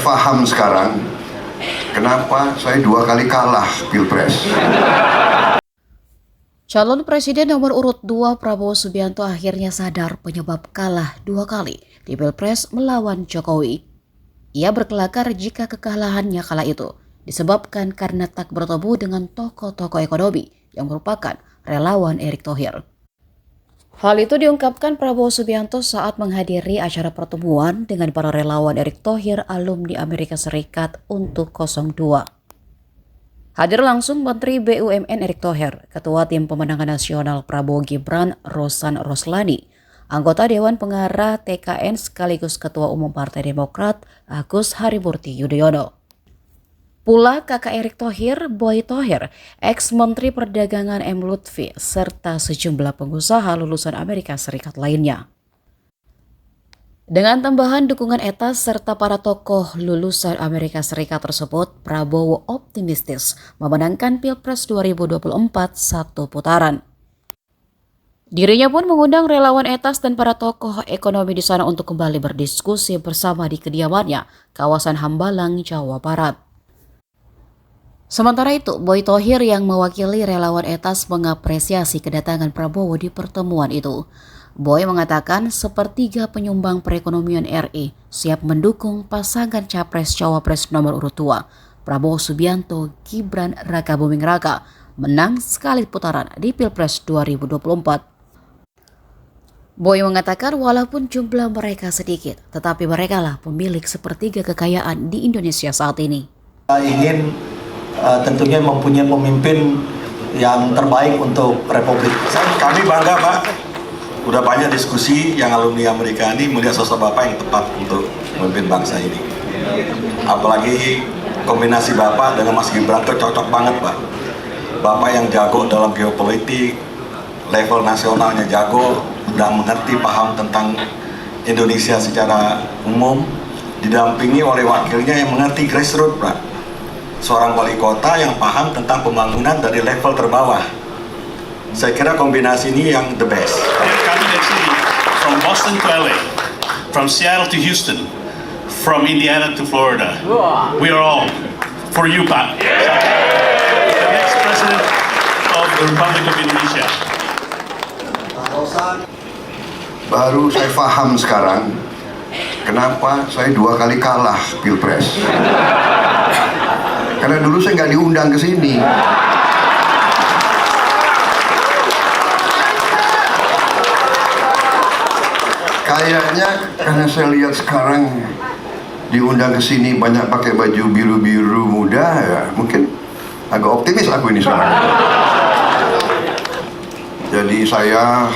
Paham sekarang kenapa saya 2 kali kalah Pilpres. Calon Presiden nomor urut 2 Prabowo Subianto akhirnya sadar penyebab kalah 2 kali di Pilpres melawan Jokowi. Ia berkelakar jika kekalahannya kala itu disebabkan karena tak bertemu dengan tokoh-tokoh ekonomi yang merupakan relawan Erick Thohir. Hal itu diungkapkan Prabowo Subianto saat menghadiri acara pertemuan dengan para relawan Erick Thohir alumni Amerika Serikat untuk 02. Hadir langsung Menteri BUMN Erick Thohir, Ketua Tim Pemenangan Nasional Prabowo Gibran Rosan Roslani, anggota Dewan Pengarah TKN sekaligus Ketua Umum Partai Demokrat Agus Harimurti Yudhoyono. Pula kakak Erick Thohir, Boy Thohir, ex-Menteri Perdagangan M. Lutfi, serta sejumlah pengusaha lulusan Amerika Serikat lainnya. Dengan tambahan dukungan etas serta para tokoh lulusan Amerika Serikat tersebut, Prabowo optimistis memenangkan Pilpres 2024 satu putaran. Dirinya pun mengundang relawan etas dan para tokoh ekonomi di sana untuk kembali berdiskusi bersama di kediamannya, kawasan Hambalang, Jawa Barat. Sementara itu, Boy Thohir yang mewakili relawan etas mengapresiasi kedatangan Prabowo di pertemuan itu. Boy mengatakan sepertiga penyumbang perekonomian RI siap mendukung pasangan Capres-Cawapres nomor urut 2, Prabowo Subianto Gibran Rakabuming Raka, menang sekali putaran di Pilpres 2024. Boy mengatakan walaupun jumlah mereka sedikit, tetapi merekalah pemilik sepertiga kekayaan di Indonesia saat ini. Ingin tentunya mempunyai pemimpin yang terbaik untuk Republik. Kami bangga, Pak. Udah banyak diskusi yang alumni Amerika ini melihat sosok Bapak yang tepat untuk memimpin bangsa ini. Apalagi kombinasi Bapak dengan Mas Gibran itu cocok banget, Pak. Bapak yang jago dalam geopolitik, level nasionalnya jago, dan mengerti paham tentang Indonesia secara umum, didampingi oleh wakilnya yang mengerti grassroots, Pak. Seorang wali kota yang paham tentang pembangunan dari level terbawah. Saya kira kombinasi ini yang the best. Kami dari sini, from Boston to LA, from Seattle to Houston, from Indiana to Florida, we are all for you, Pak. The next president of the Republic of Indonesia. Baru saya paham sekarang kenapa saya 2 kali kalah Pilpres. Karena dulu saya nggak diundang ke sini. Kayaknya karena saya lihat sekarang diundang ke sini banyak pakai baju biru-biru muda, ya mungkin agak optimis aku ini sekarang. Jadi saya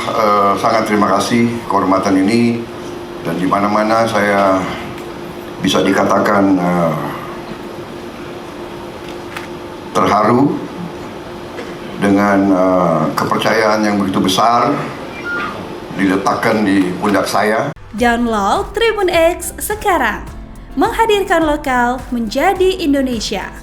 sangat terima kasih kehormatan ini, dan di mana-mana saya bisa dikatakan terharu dengan kepercayaan yang begitu besar diletakkan di pundak saya. Download Tribun X sekarang, menghadirkan lokal menjadi Indonesia.